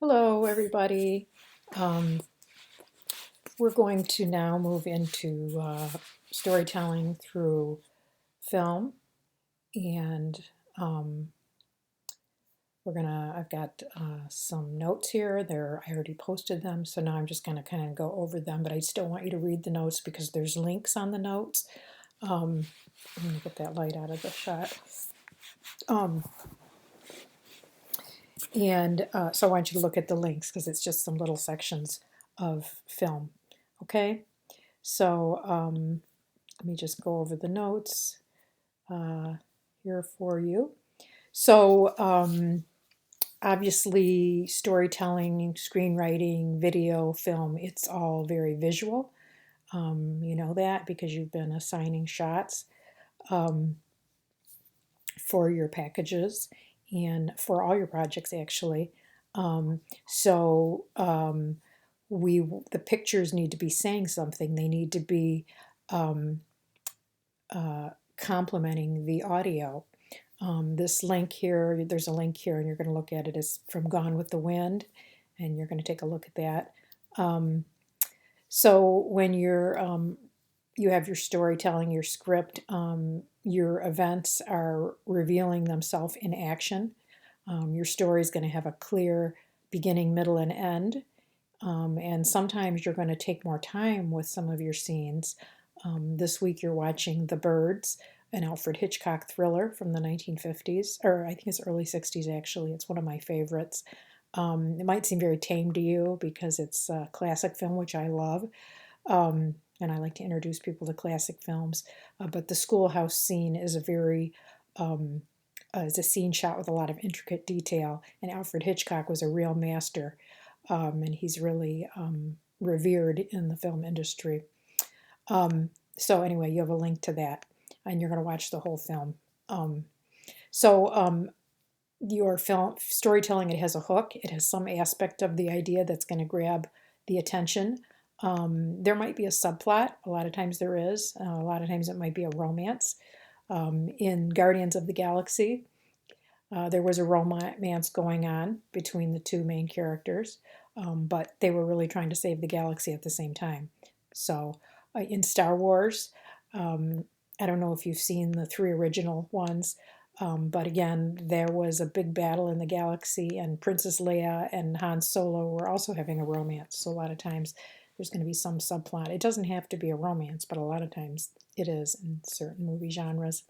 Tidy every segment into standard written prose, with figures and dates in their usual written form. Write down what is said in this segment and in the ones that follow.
Hello, everybody. Um, we're going to now move into storytelling through film, and um, I've got some notes here. I already posted them, so now I'm just going to kind of go over them, but I still want you to read the notes because there's links on the notes. Um, I'm going to get that light out of the shot. Um, so I want you to look at the links because it's just some little sections of film. Okay? So let me just go over the notes uh, here for you. So obviously, storytelling, screenwriting, video, film, it's all very visual. You know that because you've been assigning shots um, for your packages and for all your projects, actually. Um, so um, the pictures need to be saying something. They need to be um, complementing the audio. This link here, there's a link here, and you're going to look at it. Is from Gone with the Wind, and you're going to take a look at that. Um, so when you have your storytelling, your script, your events are revealing themselves in action. Your story is going to have a clear beginning, middle, and end. And sometimes you're going to take more time with some of your scenes. This week you're watching The Birds, an Alfred Hitchcock thriller from the 1950s, or I think it's early 60s actually. It's one of my favorites. It might seem very tame to you because it's a classic film, which I love. And I like to introduce people to classic films. But the schoolhouse scene is um, is a scene shot with a lot of intricate detail. And Alfred Hitchcock was a real master, and he's really revered in the film industry. So anyway, you have a link to that, and you're going to watch the whole film. Um, so your film storytelling, it has a hook. It has some aspect of the idea that's going to grab the attention. There might be a subplot. A lot of times there is. A lot of times it might be a romance. In Guardians of the Galaxy, there was a romance going on between the two main characters, but they were really trying to save the galaxy at the same time. So, in Star Wars, um, I don't know if you've seen the three original ones, but again, there was a big battle in the galaxy, and Princess Leia and Han Solo were also having a romance. So, a lot of times there's going to be some subplot. It doesn't have to be a romance, but a lot of times it is in certain movie genres.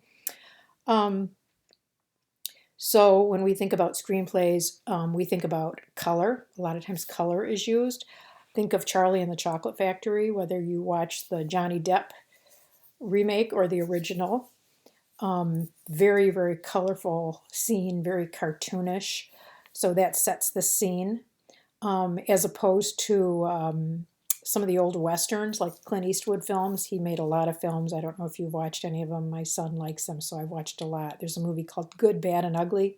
Um, so when we think about screenplays, we think about color. A lot of times color is used. Think of Charlie and the Chocolate Factory, whether you watch the Johnny Depp remake or the original. Very, very colorful scene, very cartoonish. So that sets the scene, as opposed to some of the old westerns like Clint Eastwood films. He made a lot of films. I don't know if you've watched any of them. My son likes them, so I've watched a lot. There's a movie called Good, Bad, and Ugly,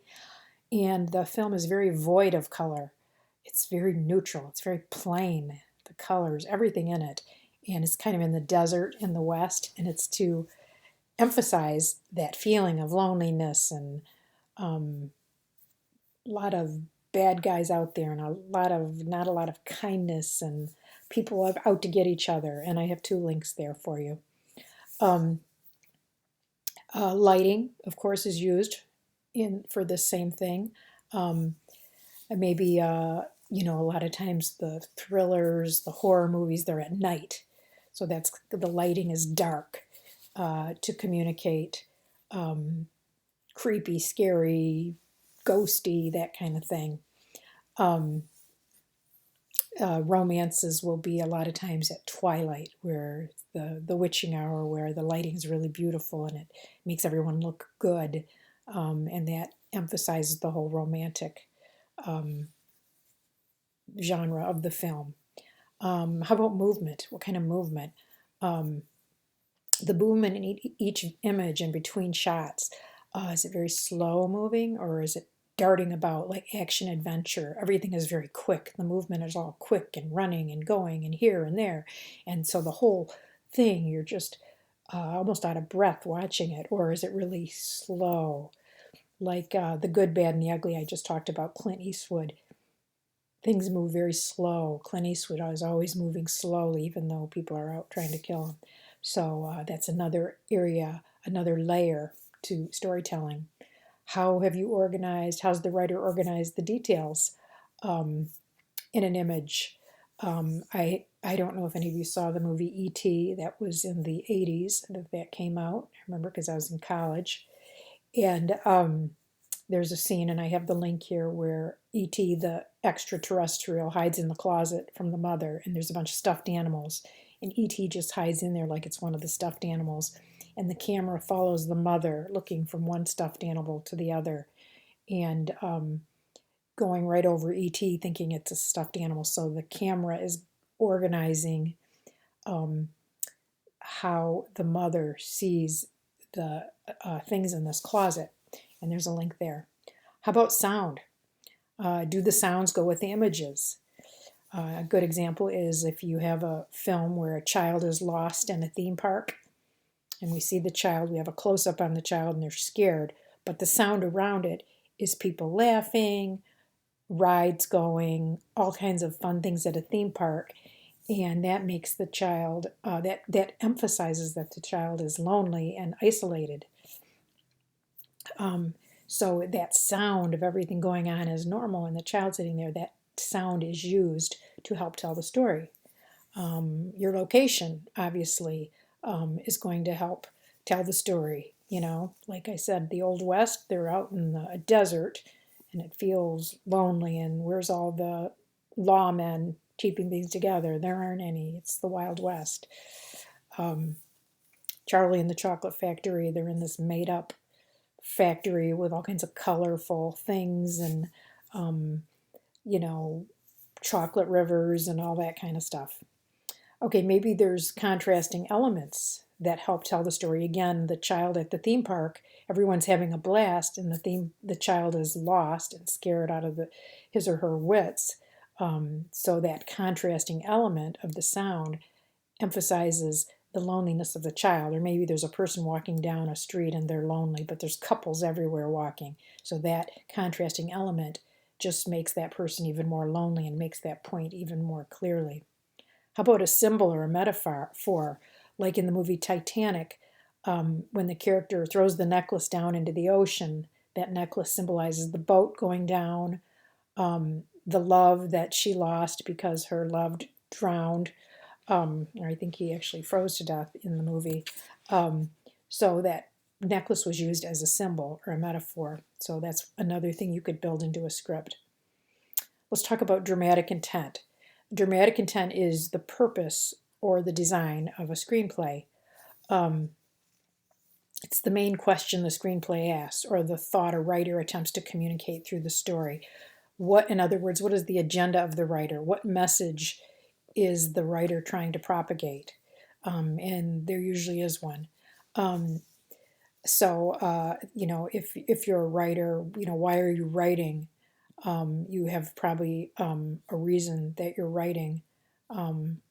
and the film is very void of color. It's very neutral, it's very plain. The colors, everything in it. And it's kind of in the desert in the West, and it's to emphasize that feeling of loneliness and um, a lot of bad guys out there and not a lot of kindness and people are out to get each other. And I have two links there for you. Um, Lighting, of course, is used in for this same thing. Um, maybe a lot of times the thrillers, the horror movies, they're at night, so that's the lighting is dark to communicate creepy, scary, ghosty, that kind of thing. Um, Romances will be a lot of times at twilight, where the witching hour, where the lighting is really beautiful and it makes everyone look good, and that emphasizes the whole romantic um, genre of the film. How about movement? What kind of movement? Um, the movement in each image and between shots. Is it very slow moving or is it darting about like action adventure? Everything is very quick. The movement is all quick and running and going and here and there. And so the whole thing, you're just almost out of breath watching it. Or is it really slow? Like The Good, Bad, and the Ugly, I just talked about Clint Eastwood. things move very slow. Clint Eastwood is always moving slowly, even though people are out trying to kill him. So that's another area, another layer to storytelling. How have you organized? How's the writer organized the details um, in an image? I don't know if any of you saw the movie E.T. that was in the 80s that came out. I remember because I was in college. And there's a scene, and I have the link here, where E.T., the extraterrestrial, hides in the closet from the mother, and there's a bunch of stuffed animals. And E.T. just hides in there like it's one of the stuffed animals. And the camera follows the mother looking from one stuffed animal to the other and going right over E.T., thinking it's a stuffed animal. So the camera is organizing um, how the mother sees the things in this closet. And there's a link there. How about sound? Do the sounds go with the images? A good example is if you have a film where a child is lost in a theme park and we see the child, we have a close up on the child and they're scared, but the sound around it is people laughing, rides going, all kinds of fun things at a theme park. And that makes the child, that emphasizes that the child is lonely and isolated. Um, so that sound of everything going on is normal, and the child sitting there, that sound is used to help tell the story. Your location, obviously, is going to help tell the story. You know, like I said, the Old West, they're out in the desert, and it feels lonely. And where's all the lawmen keeping things together? There aren't any. It's the Wild West. Um, Charlie and the Chocolate Factory, they're in this made up factory with all kinds of colorful things and, um, you know, chocolate rivers and all that kind of stuff. Okay, maybe there's contrasting elements that help tell the story. Again, the child at the theme park, everyone's having a blast, and the child is lost and scared out of his or her wits. So that contrasting element of the sound emphasizes the loneliness of the child. Or maybe there's a person walking down a street and they're lonely, but there's couples everywhere walking. So that contrasting element just makes that person even more lonely and makes that point even more clearly. How about a symbol or a metaphor, like in the movie Titanic, when the character throws the necklace down into the ocean? That necklace symbolizes the boat going down, the love that she lost because her loved drowned, or I think he actually froze to death in the movie. So that necklace was used as a symbol or a metaphor. So that's another thing you could build into a script. Let's talk about dramatic intent. Dramatic intent is the purpose or the design of a screenplay. Um, it's the main question the screenplay asks, or the thought a writer attempts to communicate through the story. What, in other words, what is the agenda of the writer? What message is the writer trying to propagate? And there usually is one. Um, you know, if you're a writer, you know, why are you writing? You have probably a reason that you're writing. Um,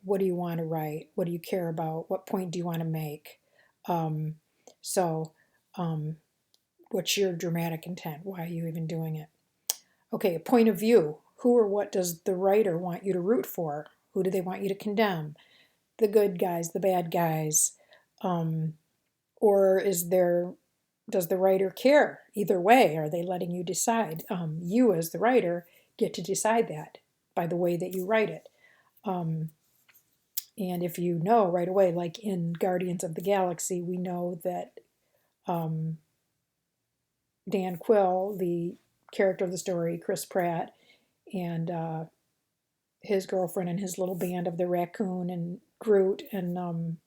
what do you want to write? What do you care about? What point do you want to make? Um, so, um, what's your dramatic intent? Why are you even doing it? Okay, a point of view. Who or what does the writer want you to root for? Who do they want you to condemn? The good guys, the bad guys? Um, or does the writer care? Either way, are they letting you decide? You, as the writer, get to decide that by the way that you write it. Um, and if you know right away, like in Guardians of the Galaxy, we know that um, Dan Quill, the character of the story, Chris Pratt, and his girlfriend and his little band of the Raccoon and Groot and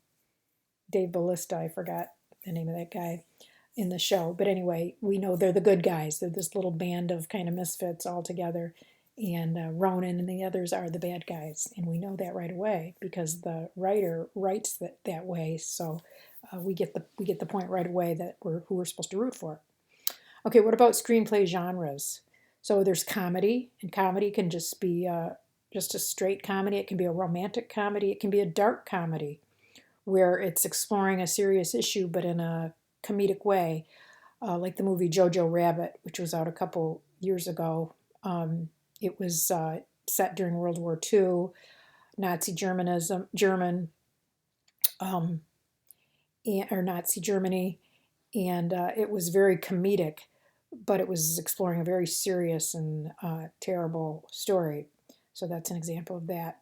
Dave Ballista, I forgot the name of that guy in the show. But anyway, we know they're the good guys. They're this little band of kind of misfits all together. And Ronan and the others are the bad guys. And we know that right away because the writer writes that way. So we get the point right away that who we're supposed to root for. Okay, what about screenplay genres? So there's comedy, and comedy can just be just a straight comedy. It can be a romantic comedy. It can be a dark comedy where it's exploring a serious issue but in a comedic way, like the movie Jojo Rabbit, which was out a couple years ago. It was set during World War II, Nazi German, um, or Nazi Germany, and it was very comedic, but it was exploring a very serious and terrible story. So that's an example of that.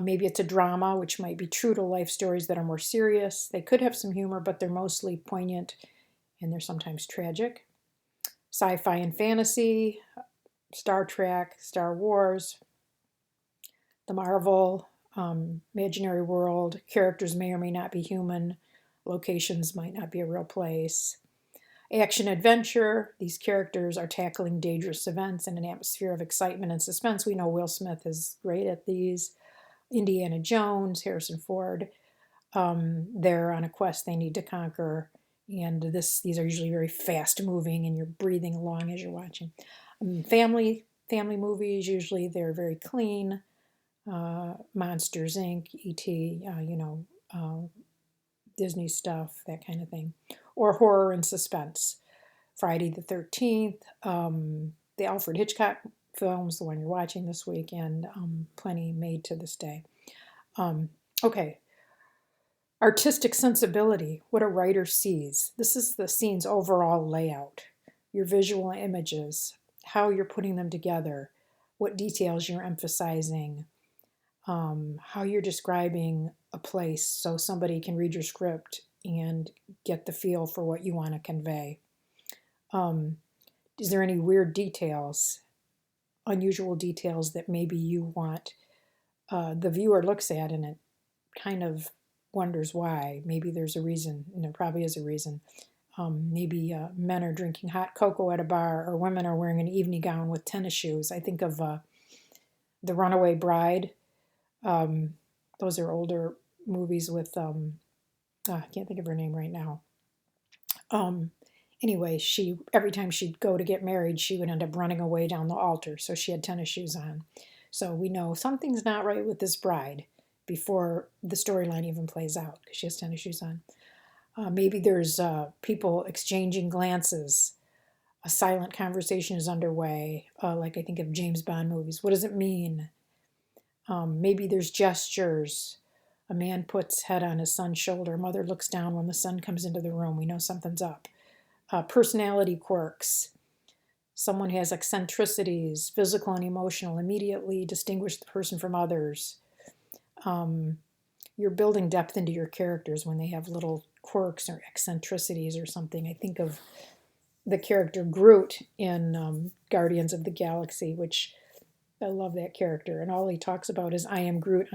Maybe it's a drama, which might be true to life stories that are more serious. They could have some humor, but they're mostly poignant and they're sometimes tragic. Sci fi and fantasy, Star Trek, Star Wars, the Marvel, imaginary world. Characters may or may not be human, locations might not be a real place. Action adventure, these characters are tackling dangerous events in an atmosphere of excitement and suspense. We know Will Smith is great at these. Indiana Jones, Harrison Ford, they're on a quest they need to conquer. And these are usually very fast moving and you're breathing along as you're watching. Family movies, usually they're very clean. Monsters Inc., E.T., Disney stuff, that kind of thing. Or horror and suspense. Friday the 13th, the Alfred Hitchcock films, the one you're watching this week, and plenty made to this day. Okay, artistic sensibility, what a writer sees. This is the scene's overall layout, your visual images, how you're putting them together, what details you're emphasizing, how you're describing a place so somebody can read your script and get the feel for what you want to convey. Is there any weird details, unusual details that maybe you want the viewer looks at and it kind of wonders why? Maybe there's a reason, and there probably is a reason. Maybe men are drinking hot cocoa at a bar, or women are wearing an evening gown with tennis shoes. I think of The Runaway Bride. Those are older movies with, I can't think of her name right now. Anyway, every time she'd go to get married, she would end up running away down the altar. So she had tennis shoes on. So we know something's not right with this bride before the storyline even plays out because she has tennis shoes on. Maybe there's people exchanging glances. A silent conversation is underway, like I think of James Bond movies. What does it mean? Maybe there's gestures. A man puts head on his son's shoulder. Mother looks down when the son comes into the room. We know something's up. Personality quirks. Someone has eccentricities, physical and emotional, immediately distinguish the person from others. You're building depth into your characters when they have little quirks or eccentricities or something. I think of the character Groot in Guardians of the Galaxy, which I love that character. And all he talks about is, I am Groot,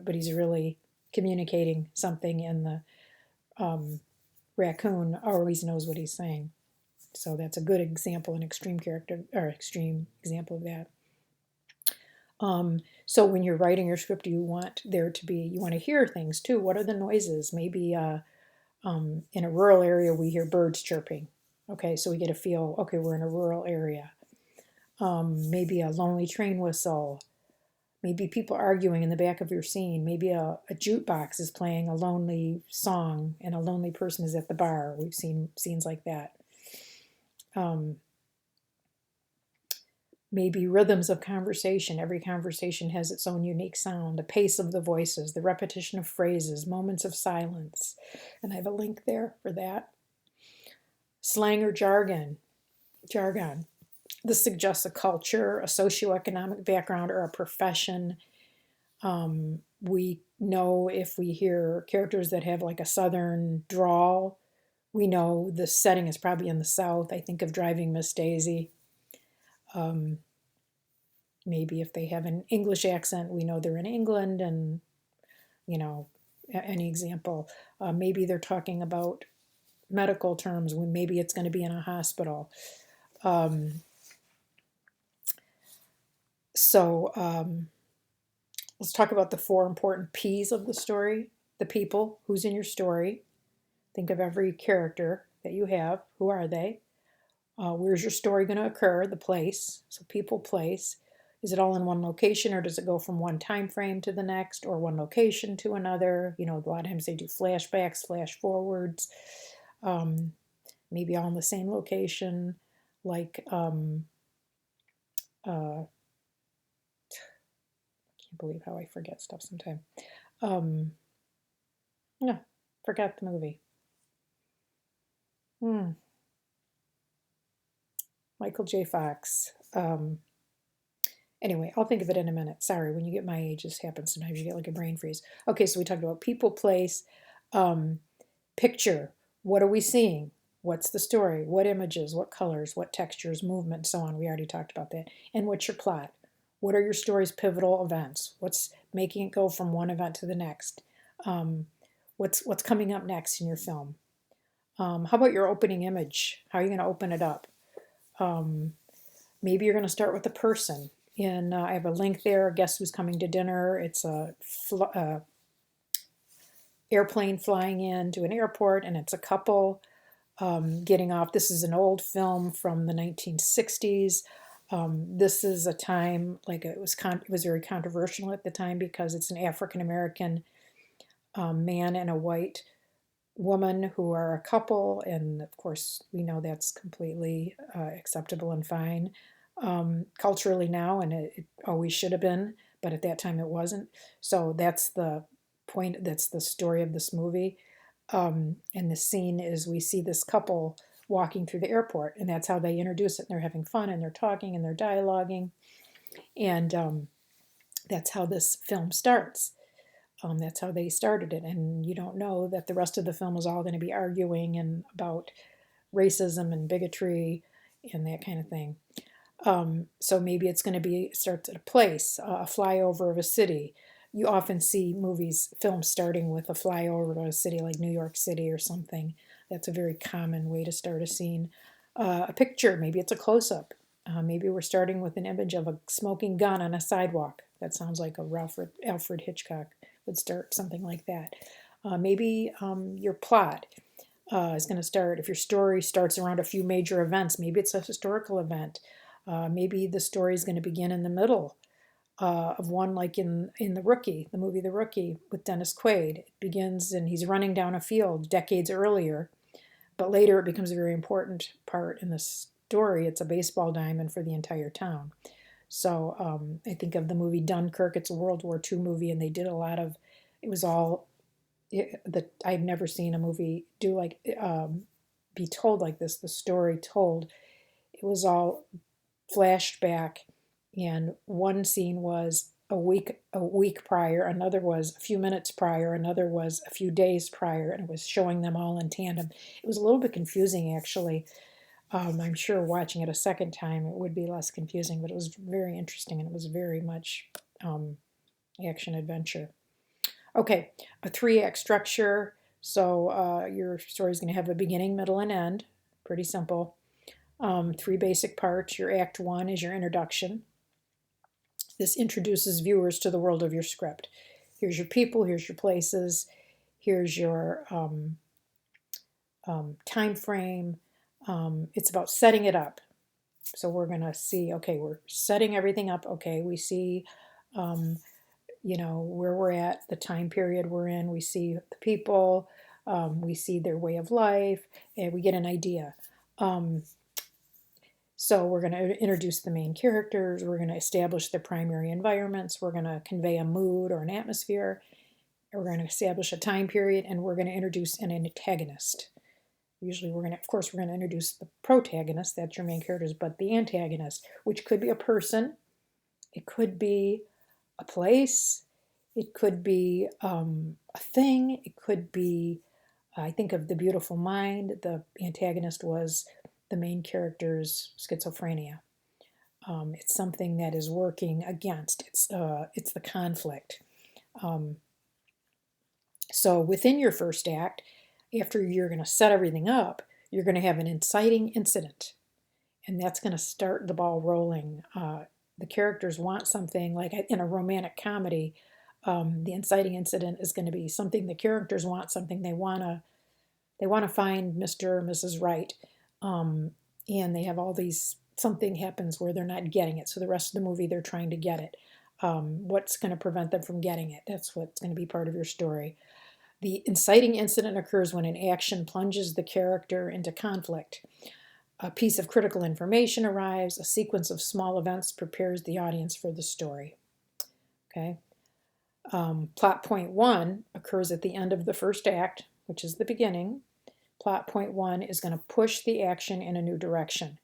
but he's really communicating something, and the raccoon always knows what he's saying. So that's a good example, an extreme character, or extreme example of that. So when you're writing your script, you want to hear things too. What are the noises? Maybe in a rural area, we hear birds chirping. Okay, so we get a feel, okay, we're in a rural area. Maybe a lonely train whistle. Maybe people arguing in the back of your scene. Maybe a jukebox is playing a lonely song and a lonely person is at the bar. We've seen scenes like that. Maybe rhythms of conversation. Every conversation has its own unique sound, the pace of the voices, the repetition of phrases, moments of silence. And I have a link there for that. Slang or jargon. This suggests a culture, a socioeconomic background, or a profession. We know if we hear characters that have like a southern drawl, we know the setting is probably in the South. I think of Driving Miss Daisy. Maybe if they have an English accent, we know they're in England, and any example. Maybe they're talking about medical terms when maybe it's going to be in a hospital. Let's talk about the 4 important P's of the story. The people, who's in your story. Think of every character that you have. Who are they? Where's your story going to occur? The place. So people, place. Is it all in one location, or does it go from one time frame to the next, or one location to another? A lot of times they do flashbacks, flash forwards. Maybe all in the same location, like can't believe how I forget stuff sometimes. No, forgot the movie. Michael J. Fox. Anyway, I'll think of it in a minute. Sorry, when you get my age, this happens. Sometimes you get like a brain freeze. Okay, so we talked about people, place, picture. What are we seeing? What's the story? What images? What colors? What textures? Movement? So on. We already talked about that. And what's your plot? What are your story's pivotal events? What's making it go from one event to the next? What's coming up next in your film? How about your opening image? How are you going to open it up? Maybe you're going to start with a person. And I have a link there. Guess who's coming to dinner? It's a airplane flying into an airport, and it's a couple getting off. This is an old film from the 1960s. This is a time like it was very controversial at the time because it's an African American man and a white woman who are a couple, and of course we know that's completely acceptable and fine culturally now, and it always should have been, but at that time it wasn't. So that's the point. That's the story of this movie. And the scene is we see this couple walking through the airport, and that's how they introduce it. And they're having fun, and they're talking, and they're dialoguing, and that's how this film starts. That's how they started it, and you don't know that the rest of the film is all going to be arguing and about racism and bigotry and that kind of thing. So maybe it's going to be it starts at a place, a flyover of a city. You often see films starting with a flyover of a city like New York City or something. That's a very common way to start a scene. A picture, maybe it's a close-up. Maybe we're starting with an image of a smoking gun on a sidewalk. That sounds like a Alfred Hitchcock would start something like that. Maybe your plot is going to start, if your story starts around a few major events, maybe it's a historical event. Maybe the story is going to begin in the middle of one, like in The Rookie, the movie The Rookie with Dennis Quaid. It begins and he's running down a field decades earlier, but later it becomes a very important part in the story. It's a baseball diamond for the entire town. So I think of the movie Dunkirk. It's a World War II movie, and they did a lot of. It was all I've never seen a movie do like be told like this. The story told. It was all flashed back, and one scene was a week prior, another was a few minutes prior, another was a few days prior, and it was showing them all in tandem. It was a little bit confusing, actually. I'm sure watching it a second time it would be less confusing, but it was very interesting, and it was very much action adventure. Okay, a 3-act structure. So your story is going to have a beginning, middle, and end. Pretty simple. 3 basic parts. Your act 1 is your introduction. This introduces viewers to the world of your script. Here's your people, here's your places, here's your time frame. It's about setting it up. So we're going to see, okay, we're setting everything up. Okay, we see, where we're at, the time period we're in. We see the people, we see their way of life, and we get an idea. So we're going to introduce the main characters. We're going to establish the primary environments. We're going to convey a mood or an atmosphere. We're going to establish a time period, and we're going to introduce an antagonist. Usually we're going to introduce the protagonist, that's your main characters, but the antagonist, which could be a person, it could be a place, it could be a thing, it could be, I think of The Beautiful Mind, the antagonist was the main character's schizophrenia. It's something that is working against, it's the conflict. So within your first act, after you're going to set everything up, you're going to have an inciting incident. And that's going to start the ball rolling. The characters want something, like in a romantic comedy, the inciting incident is going to be something the characters want, something they want to find Mr. or Mrs. Right. And they have all these, something happens where they're not getting it. So the rest of the movie, they're trying to get it. What's going to prevent them from getting it? That's what's going to be part of your story. The inciting incident occurs when an action plunges the character into conflict. A piece of critical information arrives. A sequence of small events prepares the audience for the story. Okay, Plot point one occurs at the end of the first act, which is the beginning. Plot point one is going to push the action in a new direction.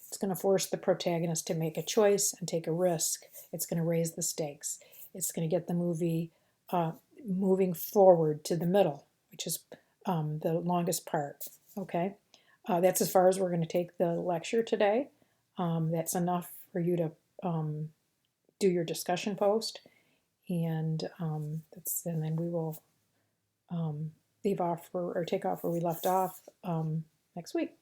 It's going to force the protagonist to make a choice and take a risk. It's going to raise the stakes. It's going to get the movie moving forward to the middle, which is the longest part. Okay, that's as far as we're going to take the lecture today. That's enough for you to do your discussion post, and and then we will leave off or take off where we left off next week.